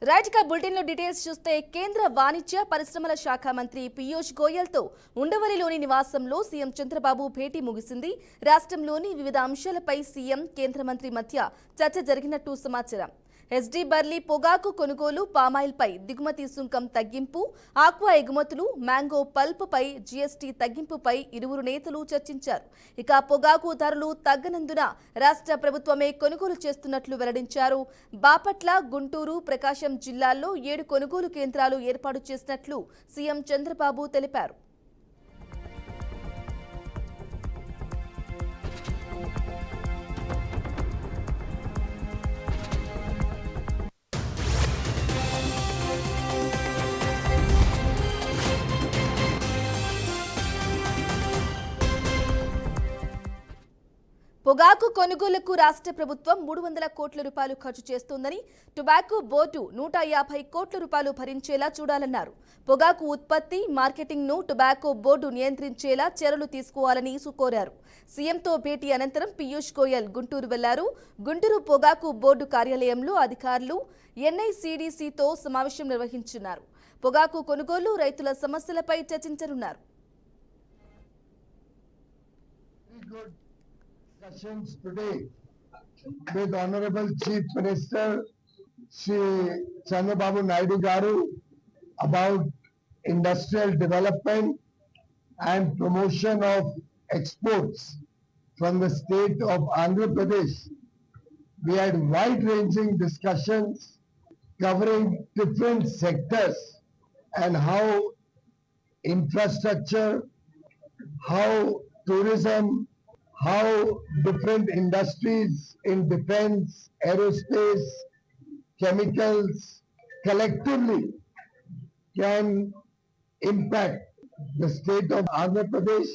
Right గా bulletin లో details చూస్తే కేంద్ర వాణిజ్య పరిశ్రమల శాఖ మంత్రి పీయూష్ గోయల్ తో ఉండవల్లిలోని నివాసంలో సీఎం చంద్రబాబు భేటీ ముగిసింది. రాష్ట్రంలోని వివిధ అంశాలపై సీఎం కేంద్ర మంత్రి మధ్య చర్చ జరిగినట్టు సమాచారం. ఎస్డీ బర్లీ పొగాకు కొనుగోలు, పామాయిల్ పై దిగుమతి సుంకం తగ్గింపు, ఆక్వా ఎగుమతులు, మ్యాంగో పల్ప్ పై జీఎస్టీ తగ్గింపుపై ఇరువురు నేతలు చర్చించారు. ఇక పొగాకు ధరలు తగ్గనందున రాష్ట్ర ప్రభుత్వమే కొనుగోలు చేస్తున్నట్లు వెల్లడించారు. బాపట్ల, గుంటూరు, ప్రకాశం జిల్లాల్లో 7 కొనుగోలు కేంద్రాలు ఏర్పాటు చేసినట్లు సీఎం చంద్రబాబు తెలిపారు. పొగాకు కొనుగోలుకు రాష్ట్ర ప్రభుత్వం 300 కోట్ల రూపాయలు ఖర్చు చేస్తోందని, టొబాకో బోర్డు 150 కోట్ల రూపాయలు భరించేలా చూడాలన్నారు. పొగాకు ఉత్పత్తి, మార్కెటింగ్ ను టొబాకో బోర్డు నియంత్రించేలా చర్యలు తీసుకోవాలని కోరారు. సీఎంతో భేటీ అనంతరం పీయూష్ గోయల్ గుంటూరు వెళ్లారు. గుంటూరు పొగాకు బోర్డు కార్యాలయంలో అధికారులు ఎన్ఐసిడిసితో సమావేశం నిర్వహించున్నారు. పొగాకు కొనుగోలు, రైతుల సమస్యలపై చర్చించనున్నారు. Discussions today with Honorable Chief Minister Shri Chandrababu Naidu Garu about industrial development and promotion of exports from the state of Andhra Pradesh. We had wide-ranging discussions covering different sectors and how infrastructure, how tourism, how different industries in defense, aerospace, chemicals collectively can impact the state of Andhra Pradesh.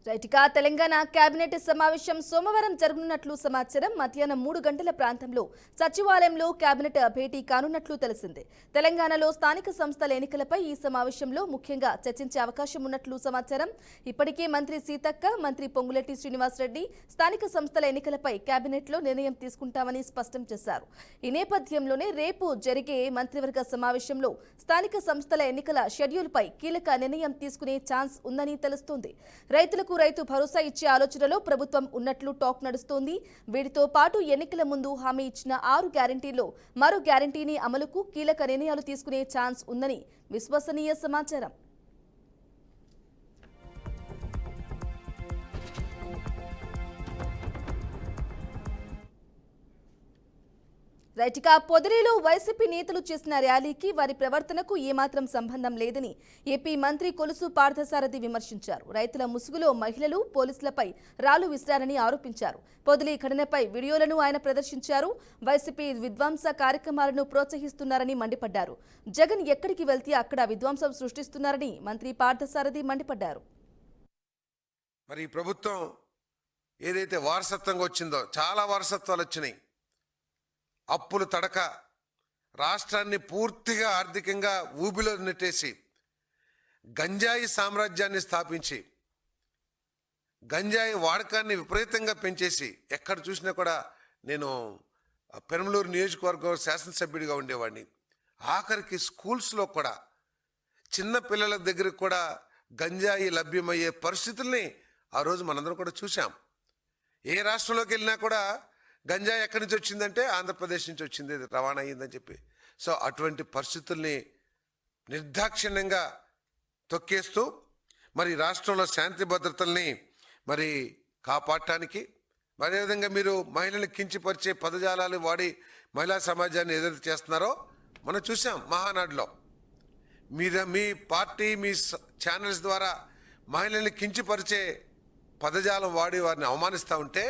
రైట్గా Telangana cabinet సమావేశం సోమవారం జరగనున్నట్లు సమాచారం. మధ్యాహ్నం 3 గంటల ప్రాంతంలో సచివాలయంలో cabinet భేటీ కానున్నట్లు తెలిసింది. తెలంగాణలో స్థానిక సంస్థల ఎన్నికలపై ఈ సమావేశంలో ముఖ్యంగా చర్చించే అవకాశం ఉన్నట్లు సమాచారం. ఇప్పటికే మంత్రి సీతక్క, మంత్రి పొంగులేటి శ్రీనివాసరెడ్డి స్థానిక సంస్థల ఎన్నికలపై కేబినెట్లో నిర్ణయం తీసుకుంటామని స్పష్టం చేశారు. ఈ నేపథ్యంలోనే రేపు జరిగే మంత్రివర్గ సమావేశంలో స్థానిక సంస్థల ఎన్నికల షెడ్యూల్పై కీలక నిర్ణయం తీసుకునే ఛాన్స్ ఉందని తెలుస్తోంది. రైతు భరోసా ఇచ్చే ఆలోచనలో ప్రభుత్వం ఉన్నట్లు టాక్ నడుస్తోంది. వీటితో పాటు ఎన్నికల ముందు హామీ ఇచ్చిన 6 గ్యారంటీలో మరో గ్యారంటీని అమలుకు కీలక నిర్ణయాలు తీసుకునే ఛాన్స్ ఉందని విశ్వసనీయ సమాచారం. రైట్గా పొదిలిలో వైసీపీ నేతలు చేసిన ర్యాలీకి వారి ప్రవర్తనకు ఏమాత్రం సంబంధం లేదని ఏపీ మంత్రి కొలుసు పార్థసారథి విమర్శించారు. రైతుల ముసుగులో మహిళలు, పోలీసులపై రాళ్లు విసిరారని ఆరోపించారు. పొదిలి ఘటనపై వీడియోలను ఆయన ప్రదర్శించారు. వైసీపీ విధ్వంస కార్యక్రమాలను ప్రోత్సహిస్తున్నారని మండిపడ్డారు. జగన్ ఎక్కడికి వెళ్తే అక్కడ విధ్వంసం సృష్టిస్తున్నారని మంత్రి పార్థసారథి మండిపడ్డారు. మరి ప్రభుత్వం ఏదైతే వారసత్వంగా వచ్చిందో, చాలా వారసత్వాలు వచ్చినాయి. అప్పులు తడక రాష్ట్రాన్ని పూర్తిగా ఆర్థికంగా ఊబిలో నెట్టేసి గంజాయి సామ్రాజ్యాన్ని స్థాపించి గంజాయి వాడకాన్ని విపరీతంగా పెంచేసి, ఎక్కడ చూసినా కూడా నేను పెరంలూరు నియోజకవర్గం శాసనసభ్యుడిగా ఉండేవాడిని. ఆఖరికి స్కూల్స్లో కూడా చిన్న పిల్లల దగ్గరికి కూడా గంజాయి లభ్యమయ్యే పరిస్థితుల్ని ఆ రోజు మనందరం కూడా చూసాం. ఏ రాష్ట్రంలోకి వెళ్ళినా కూడా గంజాయి ఎక్కడి నుంచి వచ్చిందంటే ఆంధ్రప్రదేశ్ నుంచి వచ్చింది, రవాణా అయ్యిందని చెప్పి. సో అటువంటి పరిస్థితుల్ని నిర్దాక్షిణ్యంగా తొక్కేస్తూ మరి రాష్ట్రంలో శాంతి భద్రతల్ని మరి కాపాడటానికి, అదేవిధంగా మీరు మహిళల్ని కించపరిచే పదజాలాలు వాడి మహిళా సమాజాన్ని ఎదురు చేస్తున్నారో మనం చూసాం మహానాడులో. మీ పార్టీ మీ ఛానల్స్ ద్వారా మహిళల్ని కించపరిచే పదజాలం వాడి వారిని అవమానిస్తూ ఉంటే,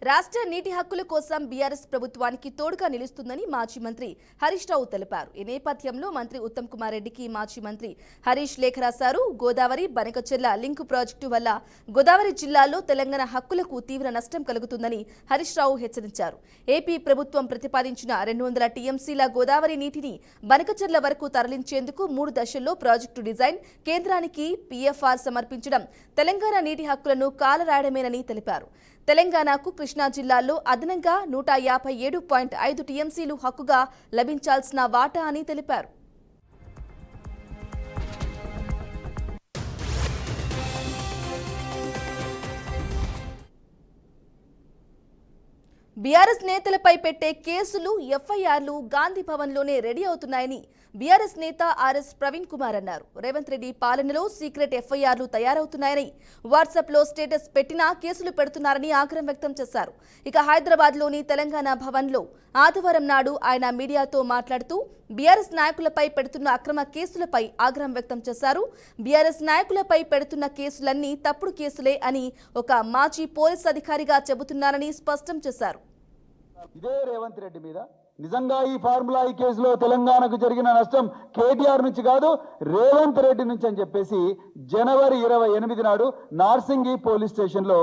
రాష్ట్ర నీటి హక్కుల కోసం బీఆర్ఎస్ ప్రభుత్వానికి తోడుగా నిలుస్తుందని మాజీ మంత్రి హరీష్ రావు తెలిపారు. ఈ నేపథ్యంలో మంత్రి ఉత్తమ్ కుమార్ రెడ్డికి మాజీ మంత్రి హరీష్ లేఖ రాశారు. గోదావరి బనకచెర్ల లింకు ప్రాజెక్టు వల్ల గోదావరి జిల్లాలో తెలంగాణ హక్కులకు తీవ్ర నష్టం కలుగుతుందని హరీష్ రావు హెచ్చరించారు. ఏపీ ప్రభుత్వం ప్రతిపాదించిన 200 టీఎంసీల గోదావరి నీటిని బనకచెర్ల వరకు తరలించేందుకు 3 దశల్లో ప్రాజెక్టు డిజైన్ కేంద్రానికి పీఎఫ్ఆర్ సమర్పించడం తెలంగాణ నీటి హక్కులను కాలరాయడమేనని తెలిపారు. తెలంగాణకు కృష్ణా జిల్లాలో అదనంగా 157.5 టీఎంసీలు హక్కుగా లభించాల్సిన వాటా అని తెలిపారు. బీఆర్ఎస్ నేతలపై పెట్టే కేసులు, ఎఫ్ఐఆర్లు గాంధీ భవన్లోనే రెడీ అవుతున్నాయని బీఆర్ఎస్ నేత ఆర్ఎస్ ప్రవీణ్ కుమార్ అన్నారు. రేవంత్ రెడ్డి పాలనలో సీక్రెట్ ఎఫ్ఐఆర్లు తయారవుతున్నాయని, వాట్సాప్లో స్టేటస్ పెట్టినా కేసులు పెడుతున్నారని ఆగ్రహం వ్యక్తం చేశారు. ఇక హైదరాబాద్లోని తెలంగాణ భవన్లో ఆదివారం నాడు ఆయన మీడియాతో మాట్లాడుతూ బీఆర్ఎస్ నాయకులపై పెడుతున్న అక్రమ కేసులపై ఆగ్రహం వ్యక్తం చేశారు. బీఆర్ఎస్ నాయకులపై పెడుతున్న కేసులన్నీ తప్పుడు కేసులే అని ఒక మాజీ పోలీస్ అధికారిగా చెబుతున్నారని స్పష్టం చేశారు. ఇదే రేవంత్ రెడ్డి మీద నిజంగా ఈ ఫార్ములా ఈ కేసులో తెలంగాణకు జరిగిన నష్టం కేటీఆర్ నుంచి కాదు, రేవంత్ రెడ్డి నుంచి అని చెప్పేసి జనవరి 28 నాడు నార్సింగి పోలీస్ స్టేషన్లో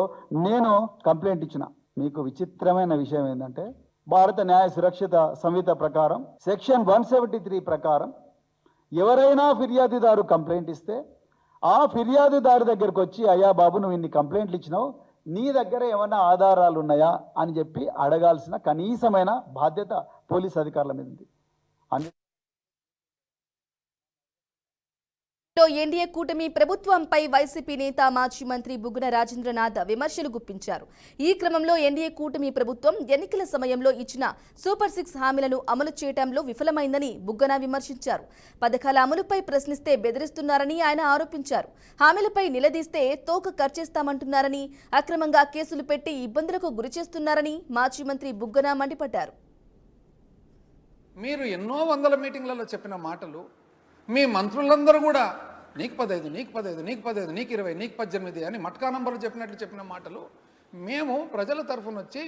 నేను కంప్లైంట్ ఇచ్చిన. మీకు విచిత్రమైన విషయం ఏంటంటే, భారత న్యాయ సురక్షిత సంహిత ప్రకారం సెక్షన్ 173 ప్రకారం ఎవరైనా ఫిర్యాదుదారు కంప్లైంట్ ఇస్తే ఆ ఫిర్యాదుదారు దగ్గరకు వచ్చి, అయ్యా బాబు నువ్వు ఇన్ని కంప్లైంట్లు ఇచ్చినావు, నీ దగ్గర ఏమైనా ఆధారాలు ఉన్నాయా అని చెప్పి అడగాల్సిన కనీసమైన బాధ్యత పోలీస్ అధికారుల మీద ఉంది. ఎన్డీఏ కూటమి ప్రభుత్వంపై వైసీపీ నేత మాజీ మంత్రి బుగ్గన రాజేంద్రనాథ్ విమర్శలు గుప్పించారు. ఈ క్రమంలో ఎన్డీఏ కూటమి ప్రభుత్వం ఎన్నికల సమయంలో ఇచ్చిన సూపర్ 6 హామీలను అమలు చేయడంలో విఫలమైందని బుగ్గన విమర్శించారు. పథకాల అమలుపై ప్రశ్నిస్తే బెదిరిస్తున్నారని ఆయన ఆరోపించారు. హామీలపై నిలదీస్తే తోక ఖర్చేస్తామంటున్నారని, అక్రమంగా కేసులు పెట్టి ఇబ్బందులకు గురిచేస్తున్నారని మాజీ మంత్రి బుగ్గన మండిపడ్డారు. మీరు ఎన్నో వందల మీటింగ్లలో చెప్పిన మాటలు మీ మంత్రులందరూ కూడా నీకు 15, నీకు 15, నీకు 15, నీకు 20, నీకు 18 అని మట్కా నంబర్లు చెప్పిన మాటలు మేము ప్రజల తరఫున వచ్చి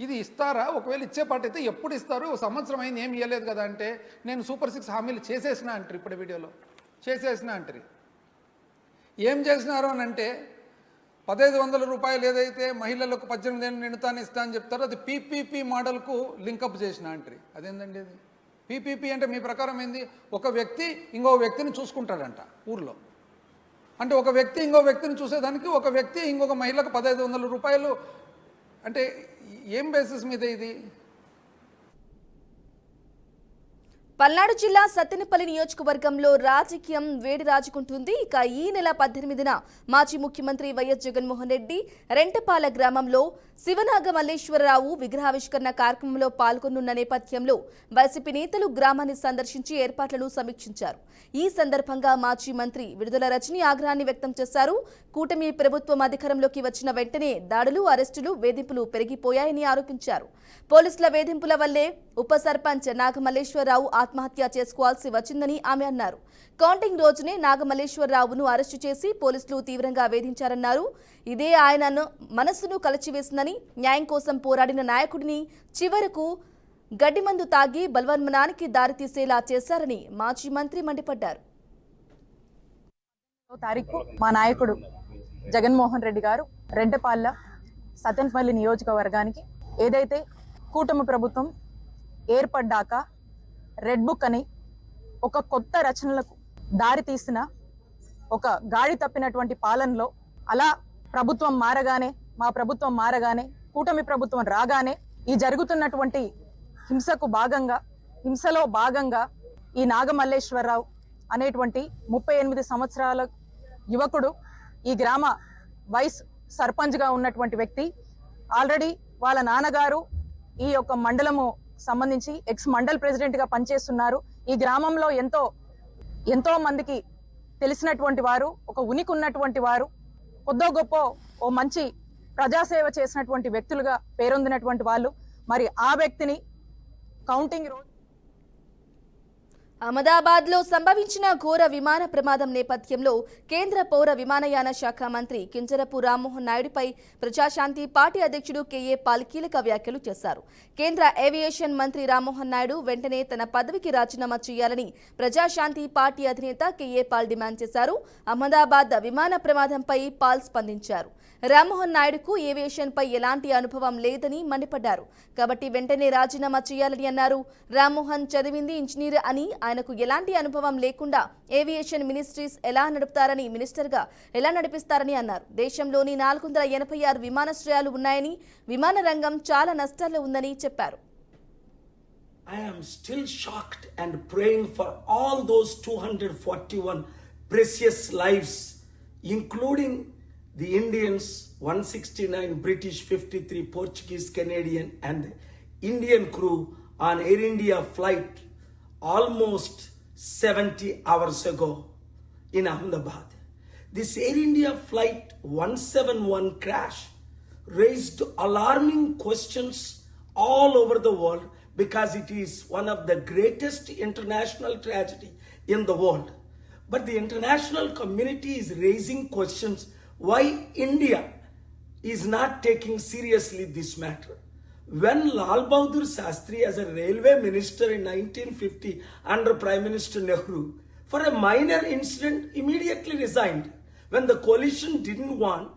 ఇది ఇస్తారా, ఒకవేళ ఇచ్చేపాటైతే ఎప్పుడు ఇస్తారు, సంవత్సరం అయింది ఏమి ఇవ్వలేదు కదా అంటే, నేను సూపర్ 6 హామీలు చేసేసిన అంటారు. ఇప్పుడు వీడియోలో చేసేసిన అంటారు. ఏం చేసినారు అని అంటే, 1500 రూపాయలు ఏదైతే మహిళలకు 18 ఏళ్ళు నిండుతాను ఇస్తా అని చెప్తారో అది పీపీపీ మోడల్కు లింకప్ చేసిన అంటారు. అదేందండి అది? పీపీపీ అంటే మీ ప్రకారం ఏంది? ఒక వ్యక్తి ఇంకో వ్యక్తిని చూసుకుంటాడంట ఊర్లో. అంటే ఒక వ్యక్తి ఇంకో వ్యక్తిని చూసేదానికి ఒక వ్యక్తి ఇంకొక మహిళకు 1500 రూపాయలు అంటే ఏం బేసిస్ మీద ఇది? పల్నాడు జిల్లా సత్తెనపల్లి నియోజకవర్గంలో రాజకీయం వేడి రాజుకుంటుంది. ఇక ఈ నెల 18న మాజీ ముఖ్యమంత్రి వైఎస్ జగన్మోహన్ రెడ్డి రెంటపాల గ్రామంలో శివనాగ మల్లేశ్వరరావు విగ్రహావిష్కరణ కార్యక్రమంలో పాల్గొనున్న నేపథ్యంలో వైసీపీ నేతలు గ్రామాన్ని సందర్శించి ఏర్పాట్లను సమీక్షించారు. ఈ సందర్భంగా మాజీ మంత్రి విడుదల రజని ఆగ్రహాన్ని వ్యక్తం చేశారు. కూటమి ప్రభుత్వం అధికారంలోకి వచ్చిన వెంటనే దాడులు, అరెస్టులు, వేధింపులు పెరిగిపోయాయని ఆరోపించారు. పోలీసుల వేధింపుల వల్లే ఉప సర్పంచ్ నాగమల్లేశ్వరరావు ఆత్మహత్య చేసుకోవాల్సి వచ్చిందని ఆమె అన్నారు. కౌంటింగ్ రోజునే నాగమల్లేశ్వరరావును అరెస్టు చేసి పోలీసులు తీవ్రంగా వేధించారన్నారు. ఇదే ఆయన మనస్సును కలచివేసిందని, న్యాయం కోసం పోరాడిన నాయకుడిని చివరకు గడ్డిమందు తాగి బలవన్మనానికి దారితీసేలా చేశారని మాజీ మంత్రి మండిపడ్డారు. తారీఖు మా నాయకుడు జగన్మోహన్ రెడ్డి గారు రెంటపాళ్ళ సత్తెనపల్లి నియోజకవర్గానికి ఏదైతే కూటమి ప్రభుత్వం ఏర్పడ్డాక రెడ్ బుక్ అని ఒక కొత్త రచనలకు దారి తీసిన ఒక గాడి తప్పినటువంటి పాలనలో, అలా ప్రభుత్వం మారగానే, మా ప్రభుత్వం మారగానే, కూటమి ప్రభుత్వం రాగానే ఈ జరుగుతున్నటువంటి హింసలో భాగంగా ఈ నాగమల్లేశ్వరరావు అనేటువంటి 38 సంవత్సరాల యువకుడు, ఈ గ్రామ వైస్ సర్పంచ్గా ఉన్నటువంటి వ్యక్తి, ఆల్రెడీ వాళ్ళ నాన్నగారు ఈ యొక్క మండలము సంబంధించి ఎక్స్ మండల్ ప్రెసిడెంట్గా పనిచేస్తున్నారు. ఈ గ్రామంలో ఎంతో మందికి తెలిసినటువంటి వారు, ఒక ఉనికి ఉన్నటువంటి వారు, కొద్దో గొప్ప ఓ మంచి ప్రజాసేవ చేసినటువంటి వ్యక్తులుగా పేరొందినటువంటి వాళ్ళు. మరి ఆ వ్యక్తిని కౌంటింగ్ రోజు అహ్మదాబాద్లో సంభవించిన ఘోర విమాన ప్రమాదం నేపథ్యంలో కేంద్ర పౌర విమానయాన శాఖ మంత్రి కింజరపు రామ్మోహన్ నాయుడుపై ప్రజాశాంతి పార్టీ అధ్యక్షుడు కేఏ పాల్ కీలక వ్యాఖ్యలు చేశారు. కేంద్ర ఏవియేషన్ మంత్రి రామ్మోహన్ నాయుడు వెంటనే తన పదవికి రాజీనామా చేయాలని ప్రజాశాంతి పార్టీ అధినేత కేఏ పాల్ డిమాండ్ చేశారు. అహ్మదాబాద్ విమాన ప్రమాదంపై పాల్ స్పందించారు. రామ్మోహన్ నాయుడుకు ఏవియేషన్పై ఎలాంటి అనుభవం లేదని మండిపడ్డారు. కాబట్టి వెంటనే రాజీనామా చేయాలని అన్నారు. రామ్మోహన్ చదివింది ఇంజనీర్ అని, ఆయనకు ఎలాంటి అనుభవం లేకుండా ఏవియేషన్ మినిస్ట్రీస్ ఎలా నడుపుతారని, మినిస్టర్గా ఎలా నడిపిస్తారని అన్నారు. దేశంలోని 486 విమానాశ్రయాలు ఉన్నాయని, విమాన రంగం చాలా నష్టాల్లో ఉందని చెప్పారు. I am still shocked and praying for all those 241 precious lives, including the Indians, 169 British, 53 Portuguese, Canadian, and the Indian crew on Air India flight almost 70 hours ago in Ahmedabad. This Air India flight 171 crash raised alarming questions all over the world, because it is one of the greatest international tragedy in the world. But the international community is raising questions why India is not taking seriously this matter. When Lal Bahadur Shastri, as a railway minister in 1950 under Prime Minister Nehru, for a minor incident immediately resigned. When the coalition didn't want,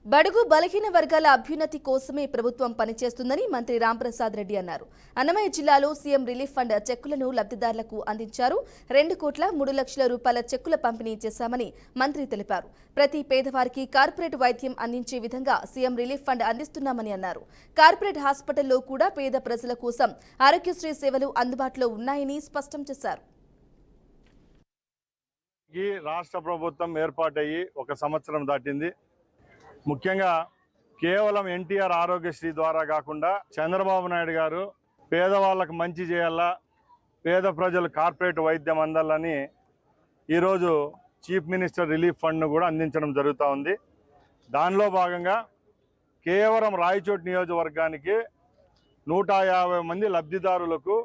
బడుగు బలహీన వర్గాల అభ్యున్నతి కోసమే ప్రభుత్వం పనిచేస్తుందని మంత్రి రాంప్రసాద్ రెడ్డి అన్నారు. అన్నమయ్య జిల్లాలో సీఎం రిలీఫ్ ఫండ్ చెక్కులను లబ్ధిదారులకు అందించారు. 2,03,00,000 రూపాయల చెక్కుల పంపిణీ చేశామని మంత్రి తెలిపారు. ప్రతి పేదవారికి కార్పొరేట్ వైద్యం అందించే విధంగా సీఎం రిలీఫ్ ఫండ్ అందిస్తున్నామని అన్నారు. కార్పొరేట్ హాస్పిటల్లో కూడా పేద ప్రజల కోసం ఆరోగ్యశ్రీ సేవలు అందుబాటులో ఉన్నాయని స్పష్టం చేశారు. రాష్ట్ర ప్రభుత్వం ఏర్పాటయ్యి 1 సంవత్సరం దాటింది. ముఖ్యంగా కేవలం ఎన్టీఆర్ ఆరోగ్యశ్రీ ద్వారా కాకుండా చంద్రబాబు నాయుడు గారు పేదవాళ్ళకు మంచి చేయాలా, పేద ప్రజలు కార్పొరేట్ వైద్యం అందాలని ఈరోజు చీఫ్ మినిస్టర్ రిలీఫ్ ఫండ్ను కూడా అందించడం జరుగుతూ ఉంది. దానిలో భాగంగా కేవలం రాయచోటి నియోజకవర్గానికి 150 మంది లబ్ధిదారులకు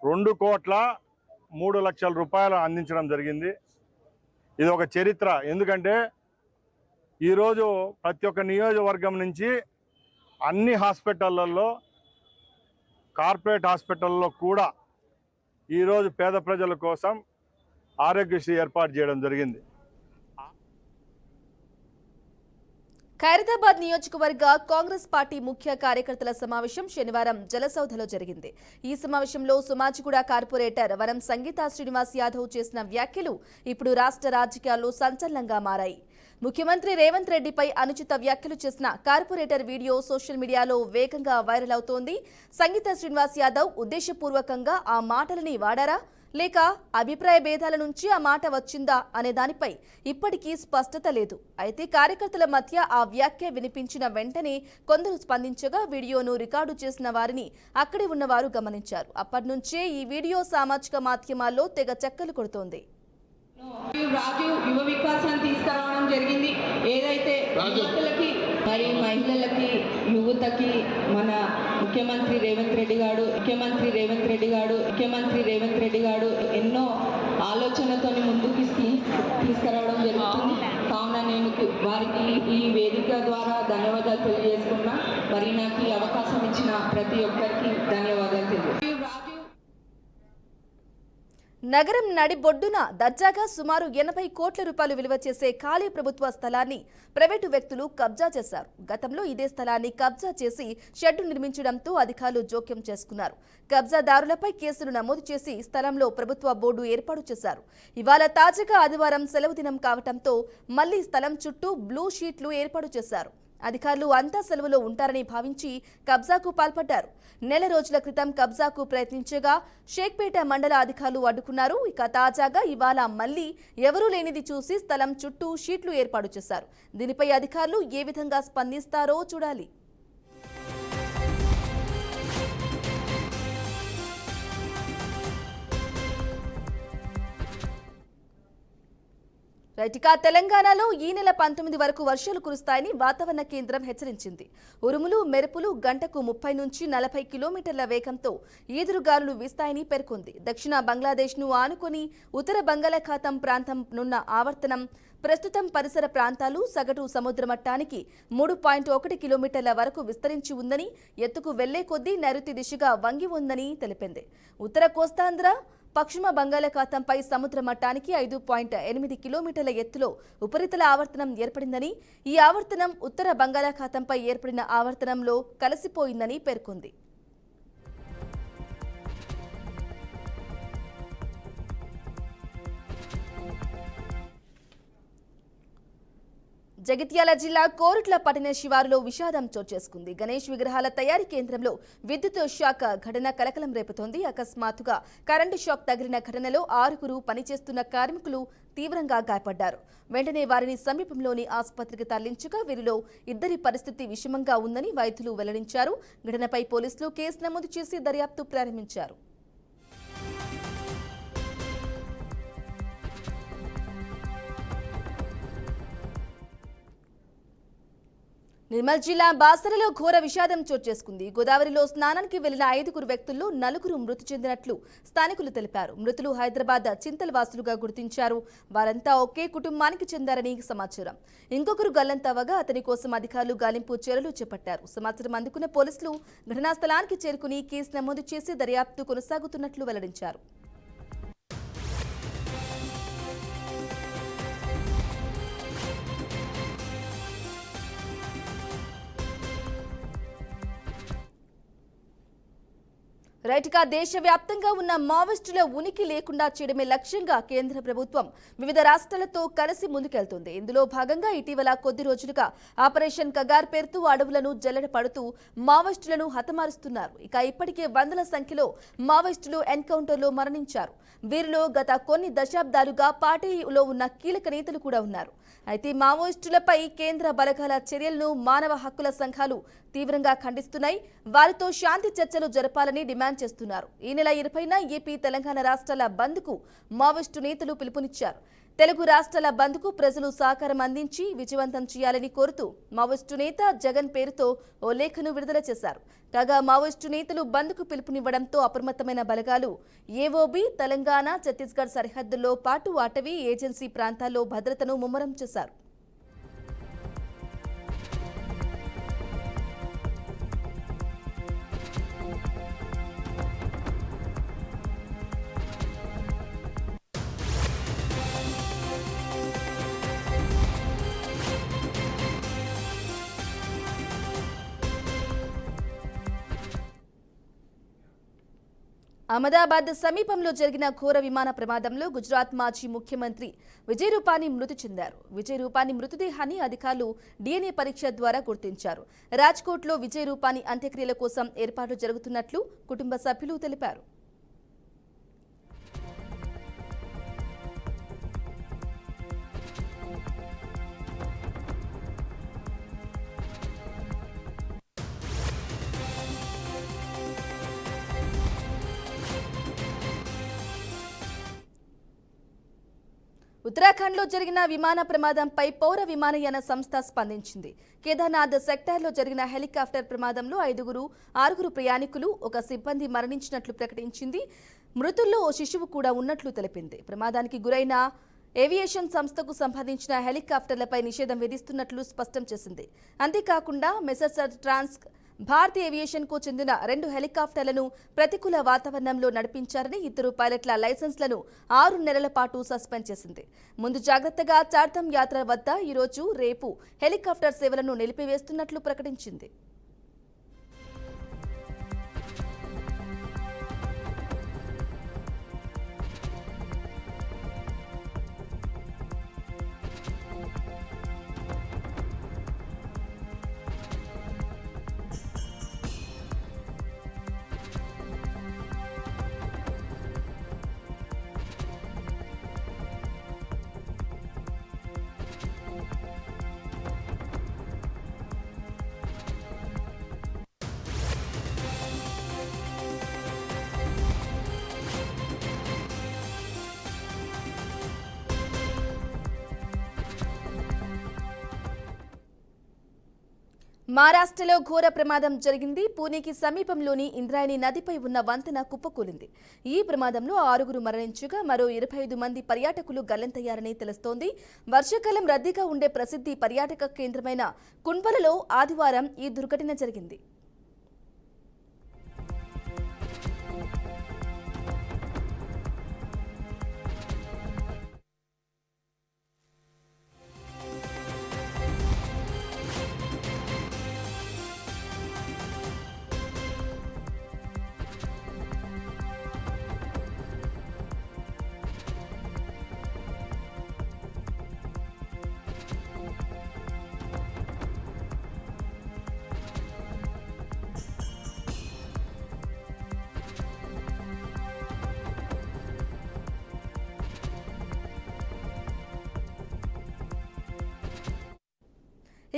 2,03,00,000 రూపాయలు అందించడం జరిగింది. ఇది ఒక చరిత్ర. ఎందుకంటే ఈరోజు ప్రతి ఒక్క నియోజకవర్గం నుంచి అన్ని హాస్పిటళ్లలో, కార్పొరేట్ హాస్పిటల్లో కూడా ఈరోజు పేద ప్రజల కోసం ఆరోగ్యశ్రీ ఏర్పాటు చేయడం జరిగింది. ఖైరతాబాద్ నియోజకవర్గ కాంగ్రెస్ పార్టీ ముఖ్య కార్యకర్తల సమావేశం శనివారం జలసౌధలో జరిగింది. ఈ సమావేశంలో సుమాజిగూడ కార్పొరేటర్ వనం సంగీతా శ్రీనివాస్ యాదవ్ చేసిన వ్యాఖ్యలు ఇప్పుడు రాష్ట్ర రాజకీయాల్లో సంచలనంగా మారాయి. ముఖ్యమంత్రి రేవంత్ రెడ్డిపై అనుచిత వ్యాఖ్యలు చేసిన కార్పొరేటర్ వీడియో సోషల్ మీడియాలో వేగంగా వైరల్ అవుతోంది. సంగీతా శ్రీనివాస్ యాదవ్ ఉద్దేశపూర్వకంగా ఆ మాటలని వాడారా, లేక అభిప్రాయ భేదాల నుంచి ఆ మాట వచ్చిందా అనే దానిపై ఇప్పటికీ స్పష్టత లేదు. అయితే కార్యకర్తల మధ్య ఆ వ్యాఖ్య వినిపించిన వెంటనే కొందరు స్పందించగా వీడియోను రికార్డు చేసిన వారిని అక్కడే ఉన్నవారు గమనించారు. అప్పటి నుంచే ఈ వీడియో సామాజిక మాధ్యమాల్లో తెగ చక్కలు కొడుతోంది. రాజు యువ వికాసాన్ని తీసుకురావడం జరిగింది. ఏదైతే యువకులకి మరి మహిళలకి యువతకి మన ముఖ్యమంత్రి రేవంత్ రెడ్డి గారు ఎన్నో ఆలోచనతో ముందుకు తీసుకురావడం జరుగుతుంది. కావున నేను వారికి ఈ వేదిక ద్వారా ధన్యవాదాలు తెలియజేసుకున్నా. మరి నాకు ఈ అవకాశం ఇచ్చిన ప్రతి ఒక్కరికి ధన్యవాదాలు తెలియజేస్తున్నాను. నగరం నడిబొడ్డున దర్జాగా సుమారు 80 కోట్ల రూపాయలు విలువ చేసే ఖాళీ ప్రభుత్వ స్థలాన్ని ప్రైవేటు వ్యక్తులు కబ్జా చేశారు. గతంలో ఇదే స్థలాన్ని కబ్జా చేసి షెడ్డు నిర్మించడంతో అధికారులు జోక్యం చేసుకున్నారు. కబ్జాదారులపై కేసులు నమోదు చేసి స్థలంలో ప్రభుత్వ బోర్డు ఏర్పాటు చేశారు. ఇవాళ తాజాగా ఆదివారం సెలవు దినం కావడంతో మళ్లీ స్థలం చుట్టూ బ్లూ షీట్లు ఏర్పాటు చేశారు. అధికారులు అంతా సెలవులో ఉంటారని భావించి కబ్జాకు పాల్పడ్డారు. నెల రోజుల క్రితం కబ్జాకు ప్రయత్నించగా షేక్పేట మండల అధికారులు అడ్డుకున్నారు. ఇక తాజాగా ఇవాళ మళ్లీ ఎవరూ లేనిది చూసి స్థలం చుట్టూ షీట్లు ఏర్పాటు చేశారు. దీనిపై అధికారులు ఏ విధంగా స్పందిస్తారో చూడాలి. రైటికా తెలంగాణలో ఈ నెల 19 వరకు వర్షాలు కురుస్తాయని వాతావరణ కేంద్రం హెచ్చరించింది. ఉరుములు మెరుపులు గంటకు 30 నుంచి 40 కిలోమీటర్ల వేగంతో ఈదురుగాలులు వీస్తాయని పేర్కొంది. దక్షిణ బంగ్లాదేశ్ను ఆనుకొని ఉత్తర బంగాళాఖాతం ప్రాంతం నున్న ఆవర్తనం ప్రస్తుతం పరిసర ప్రాంతాలు సగటు సముద్ర మట్టానికి 3.1 కిలోమీటర్ల వరకు విస్తరించి ఉందని, ఎత్తుకు వెళ్లే కొద్దీ నైరుతి దిశగా వంగి ఉందని తెలిపింది. ఉత్తర కోస్తాంధ్ర పశ్చిమ బంగాళాఖాతంపై సముద్ర మట్టానికి 5.8 కిలోమీటర్ల ఎత్తులో ఉపరితల ఆవర్తనం ఏర్పడిందని, ఈ ఆవర్తనం ఉత్తర బంగాళాఖాతంపై ఏర్పడిన ఆవర్తనంలో కలిసిపోయిందని పేర్కొంది. జగిత్యాల జిల్లా కోరుట్ల పట్టణ శివారులో విషాదం చోటు చేసుకుంది. గణేష్ విగ్రహాల తయారీ కేంద్రంలో విద్యుత్ షాక్ ఘటన కలకలం రేపుతోంది. అకస్మాత్తుగా కరెంటు షాక్ తగిలిన ఘటనలో 6 పనిచేస్తున్న కార్మికులు తీవ్రంగా గాయపడ్డారు. వెంటనే వారిని సమీపంలోని ఆసుపత్రికి తరలించగా వీరిలో 2 పరిస్థితి విషమంగా ఉందని వైద్యులు వెల్లడించారు. ఘటనపై పోలీసులు కేసు నమోదు చేసి దర్యాప్తు ప్రారంభించారు. నిర్మల్ జిల్లా బాసరలో ఘోర విషాదం చోటు చేసుకుంది. గోదావరిలో స్నానానికి వెళ్లిన 5 వ్యక్తుల్లో 4 మృతి చెందినట్లు స్థానికులు తెలిపారు. మృతులు హైదరాబాద్ చింతల వాసులుగా గుర్తించారు. వారంతా ఒకే కుటుంబానికి చెందారని సమాచారం. ఇంకొకరు గల్లంతవగా అతని కోసం అధికారులు గాలింపు చర్యలు చేపట్టారు. సమాచారం అందుకున్న పోలీసులు ఘటనా స్థలానికి చేరుకుని కేసు నమోదు చేసి దర్యాప్తు కొనసాగుతున్నట్లు వెల్లడించారు. రైట్గా దేశవ్యాప్తంగా ఉన్న మావోయిస్టుల ఉనికి లేకుండా చేయడమే లక్ష్యంగా కేంద్ర ప్రభుత్వం వివిధ రాష్ట్రాలతో కలిసి ముందుకెళ్తుంది. ఇందులో భాగంగా ఇటీవల కొద్ది రోజులుగా ఆపరేషన్ కగార్ పేరుతో అడవులను జల్లెడ పడుతూ మావోయిస్టులను హతమారుస్తున్నారు. ఇక ఇప్పటికే వందల సంఖ్యలో మావోయిస్టులు ఎన్కౌంటర్లో మరణించారు. వీరిలో గత కొన్ని దశాబ్దాలుగా పార్టీలో ఉన్న కీలక నేతలు కూడా ఉన్నారు. అయితే మావోయిస్టులపై కేంద్ర బలగాల చర్యలను మానవ హక్కుల సంఘాలు తీవ్రంగా ఖండిస్తున్నాయి. వారితో శాంతి చర్చలు జరపాలని డిమాండ్ చేస్తున్నారు. ఈ నెల 20న ఏపీ, తెలంగాణ రాష్ట్రాల బంద్కు మావోయిస్టు నేతలు పిలుపునిచ్చారు. తెలుగు రాష్ట్రాల బంద్కు ప్రజలు సహకారం అందించి విజయవంతం చేయాలని కోరుతూ మావోయిస్టు నేత జగన్ పేరుతో ఓ లేఖను విడుదల చేశారు. కాగా మావోయిస్టు నేతలు బంద్కు పిలుపునివ్వడంతో అప్రమత్తమైన బలగాలు ఏఓబీ, తెలంగాణ, ఛత్తీస్గఢ్ సరిహద్దుల్లో పాటు అటవీ ఏజెన్సీ ప్రాంతాల్లో భద్రతను ముమ్మరం చేశారు. అహ్మదాబాద్ సమీపంలో జరిగిన ఘోర విమాన ప్రమాదంలో గుజరాత్ మాజీ ముఖ్యమంత్రి విజయ్ రూపానీ మృతి చెందారు. విజయ్ రూపానీ మృతదేహాన్ని అధికారులు DNA పరీక్ష ద్వారా గుర్తించారు. రాజ్కోట్లో విజయ్ రూపానీ అంత్యక్రియల కోసం ఏర్పాట్లు జరుగుతున్నట్లు కుటుంబ సభ్యులు తెలిపారు. ఉత్తరాఖండ్లో జరిగిన విమాన ప్రమాదంపై పౌర విమానయాన సంస్థ స్పందించింది. కేదార్నాథ్ సెక్టార్లో జరిగిన హెలికాప్టర్ ప్రమాదంలో 6 ప్రయాణికులు, 1 సిబ్బంది మరణించినట్లు ప్రకటించింది. మృతుల్లో ఓ శిశువు కూడా ఉన్నట్లు తెలిపింది. ప్రమాదానికి గురైన ఏవియేషన్ సంస్థకు సంబంధించిన హెలికాప్టర్లపై నిషేధం విధిస్తున్నట్లు స్పష్టం చేసింది. అంతేకాకుండా మెసర్స్ ట్రాన్స్ భారతీయ ఏవియేషన్కు చెందిన 2 హెలికాప్టర్లను ప్రతికూల వాతావరణంలో నడిపించారని 2 పైలట్ల లైసెన్స్లను 6 నెలల పాటు సస్పెండ్ చేసింది. ముందు జాగ్రత్తగా చార్ధామ్ యాత్ర వద్ద ఈరోజు, రేపు హెలికాప్టర్ సేవలను నిలిపివేస్తున్నట్లు ప్రకటించింది. మహారాష్ట్రలో ఘోర ప్రమాదం జరిగింది. పూణేకి సమీపంలోని ఇంద్రాయణి నదిపై ఉన్న వంతెన కుప్పకూలింది. ఈ ప్రమాదంలో 6 మరణించగా మరో 25 మంది పర్యాటకులు గల్లంతయ్యారని తెలుస్తోంది. వర్షాకాలం రద్దీగా ఉండే ప్రసిద్ధి పర్యాటక కేంద్రమైన కుండ్పలలో ఆదివారం ఈ దుర్ఘటన జరిగింది.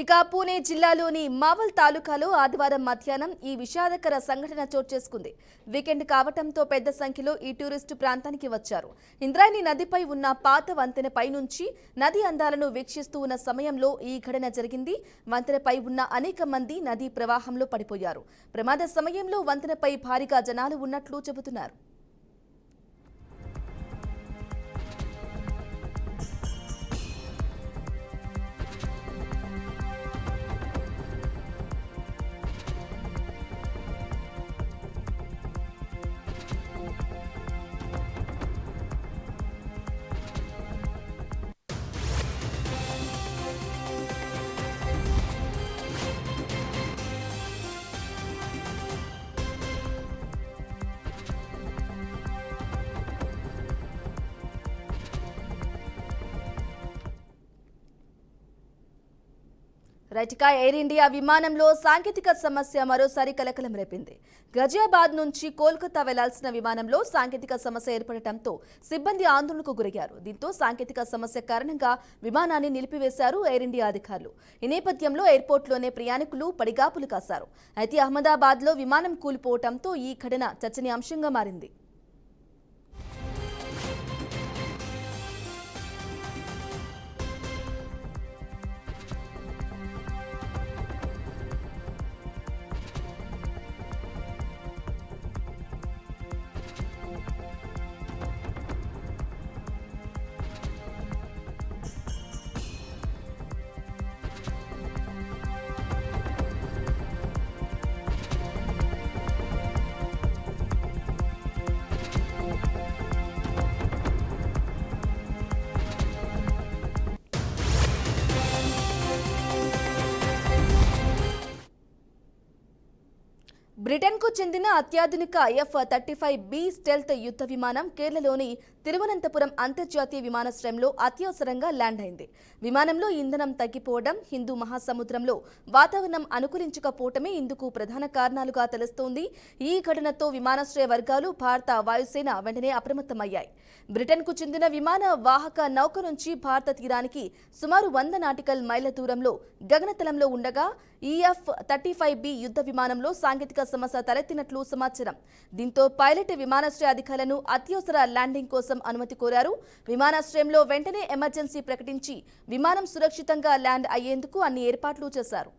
ఇక పూణే జిల్లాలోని మావల్ తాలూకాలో ఆదివారం మధ్యాహ్నం ఈ విషాదకర సంఘటన చోటు చేసుకుంది. వీకెండ్ కావటంతో పెద్ద సంఖ్యలో ఈ టూరిస్టు ప్రాంతానికి వచ్చారు. ఇంద్రాయణి నదిపై ఉన్న పాత వంతెనపై నుంచి నది అందాలను వీక్షిస్తూ ఉన్న సమయంలో ఈ ఘటన జరిగింది. వంతెనపై ఉన్న అనేక మంది నదీ ప్రవాహంలో పడిపోయారు. ప్రమాద సమయంలో వంతెనపై భారీగా జనాలు ఉన్నట్లు చెబుతున్నారు. రైట్గా ఎయిర్ ఇండియా విమానంలో సాంకేతిక సమస్య మరోసారి కలకలం రేపింది. గజియాబాద్ నుంచి కోల్కతా వెళ్లాల్సిన విమానంలో సాంకేతిక సమస్య ఏర్పడటంతో సిబ్బంది ఆందోళనకు గురయ్యారు. దీంతో సాంకేతిక సమస్య కారణంగా విమానాన్ని నిలిపివేశారు ఎయిర్ ఇండియా అధికారులు. ఈ నేపథ్యంలో ఎయిర్పోర్ట్లోనే ప్రయాణికులు పడిగాపులు కాశారు. అయితే అహ్మదాబాద్లో విమానం కూలిపోవడంతో ఈ ఘటన చర్చనీయాంశంగా మారింది. బ్రిటన్కు చెందిన అత్యాధునిక F-35B స్టెల్త్ యుద్ధ విమానం కేరళలోని తిరువనంతపురం అంతర్జాతీయ విమానాశ్రయంలో అత్యవసరంగా ల్యాండ్ అయింది. విమానంలో ఇంధనం తగ్గిపోవడం, హిందూ మహాసముద్రంలో వాతావరణం అనుకూలించకపోవటమే ఇందుకు ప్రధాన కారణాలుగా తెలుస్తోంది. ఈ ఘటనతో విమానాశ్రయ వర్గాలు, భారత వాయుసేన వెంటనే అప్రమత్తమయ్యాయి. బ్రిటన్కు చెందిన విమాన వాహక నౌక నుంచి భారత తీరానికి సుమారు 100 నాటికల్ మైళ్ల దూరంలో గగనతలంలో ఉండగా ఈ F-35B యుద్ధ విమానంలో సాంకేతిక సమస్య తలెత్తినట్లు సమాచారం. దీంతో పైలట్ విమానాశ్రయ అధికారులను అత్యవసర ల్యాండింగ్ కోసం అనుమతి కోరారు. విమానాశ్రయంలో వెంటనే ఎమర్జెన్సీ ప్రకటించి విమానం సురక్షితంగా ల్యాండ్ అయ్యేందుకు అన్ని ఏర్పాట్లు చేశారు.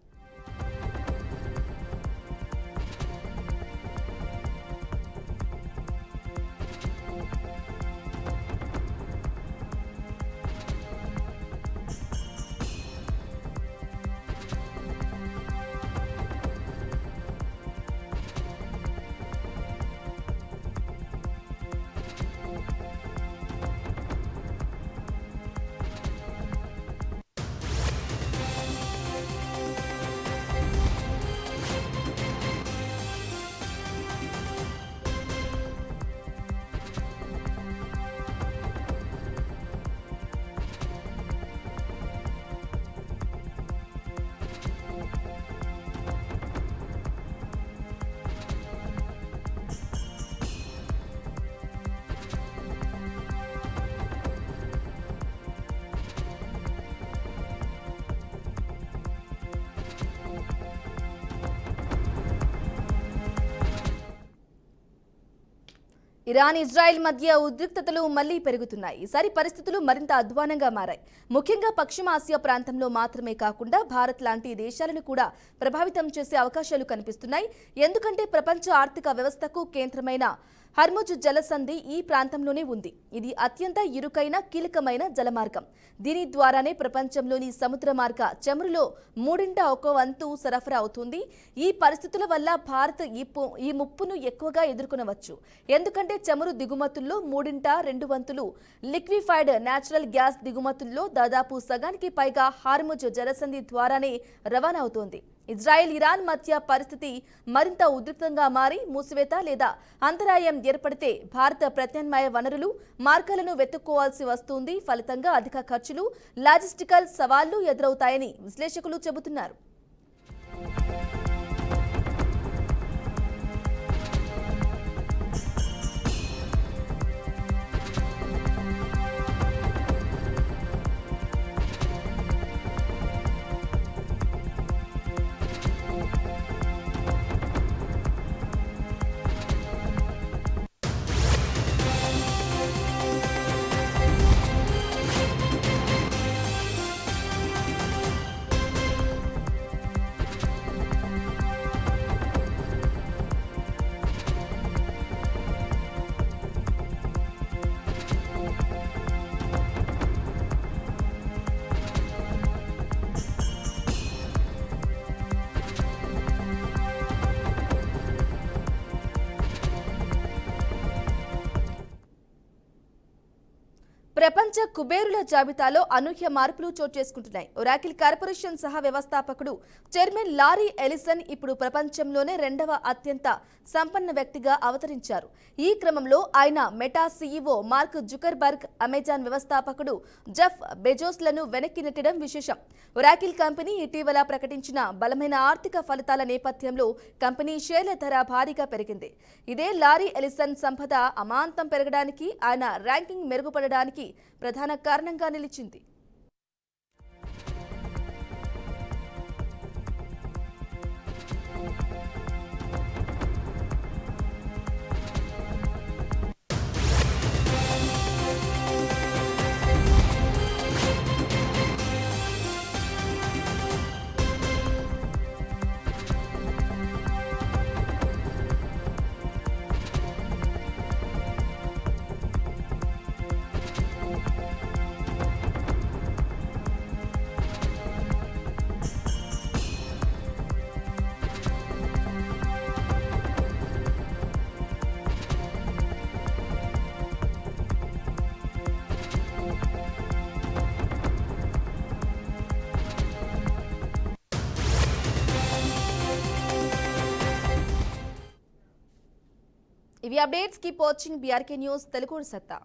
ఇరాన్, ఇజ్రాయెల్ మధ్య ఉద్రిక్తతలు మళ్లీ పెరుగుతున్నాయి. ఈసారి పరిస్థితులు మరింత అధ్వానంగా మారాయి. ముఖ్యంగా పశ్చిమ ఆసియా ప్రాంతంలో మాత్రమే కాకుండా భారత్ లాంటి దేశాలను కూడా ప్రభావితం చేసే అవకాశాలు కనిపిస్తున్నాయి. ఎందుకంటే ప్రపంచ ఆర్థిక వ్యవస్థకు కేంద్రమైన హర్ముజ్ జలసంధి ఈ ప్రాంతంలోనే ఉంది. ఇది అత్యంత ఇరుకైన, కీలకమైన జలమార్గం. దీని ద్వారానే ప్రపంచంలోని సముద్ర మార్గ చమురులో 1/3 సరఫరా అవుతుంది. ఈ పరిస్థితుల వల్ల భారత్ ఈ ముప్పును ఎక్కువగా ఎదుర్కొనవచ్చు. ఎందుకంటే చమురు దిగుమతుల్లో 3/2 లిక్విఫైడ్ న్యాచురల్ గ్యాస్ దిగుమతుల్లో దాదాపు సగానికి పైగా హార్ముజ్ జలసంధి ద్వారానే రవాణా అవుతోంది. ఇజ్రాయెల్, ఇరాన్ మధ్య పరిస్థితి మరింత ఉద్రిక్తంగా మారి మూసివేత లేదా అంతరాయం ఏర్పడితే భారత ప్రత్యామ్నాయ వనరులు, మార్గాలను వెతుక్కోవాల్సి వస్తుంది. ఫలితంగా అధిక ఖర్చులు, లాజిస్టికల్ సవాళ్లు ఎదురవుతాయని విశ్లేషకులు చెబుతున్నారు. ప్రపంచ కుబేరుల జాబితాలో అనూహ్య మార్పులు చోటు చేసుకుంటున్నాయి. ఒరాకిల్ కార్పొరేషన్ సహా వ్యవస్థాపకుడు చైర్మన్ లారీ ఎలిసన్ ఇప్పుడు ప్రపంచంలోనే 2వ అత్యంత సంపన్న వ్యక్తిగా అవతరించారు. ఈ క్రమంలో ఆయన meta CEO mark Zuckerberg, Amazon వ్యవస్థాపకుడు జెఫ్ బెజోస్లను వెనక్కి నెట్టడం విశేషం. ఒరాకిల్ కంపెనీ ఇటీవల ప్రకటించిన బలమైన ఆర్థిక ఫలితాల నేపథ్యంలో కంపెనీ షేర్ల ధర భారీగా పెరిగింది. ఇదే లారీ ఎలిసన్ సంపద అమాంతం పెరగడానికి, ఆయన ర్యాంకింగ్ మెరుగుపడడానికి ప్రధాన కారణంగా నిలిచింది. ఇవి updates. Keep watching BRK news Telugu సత్తా.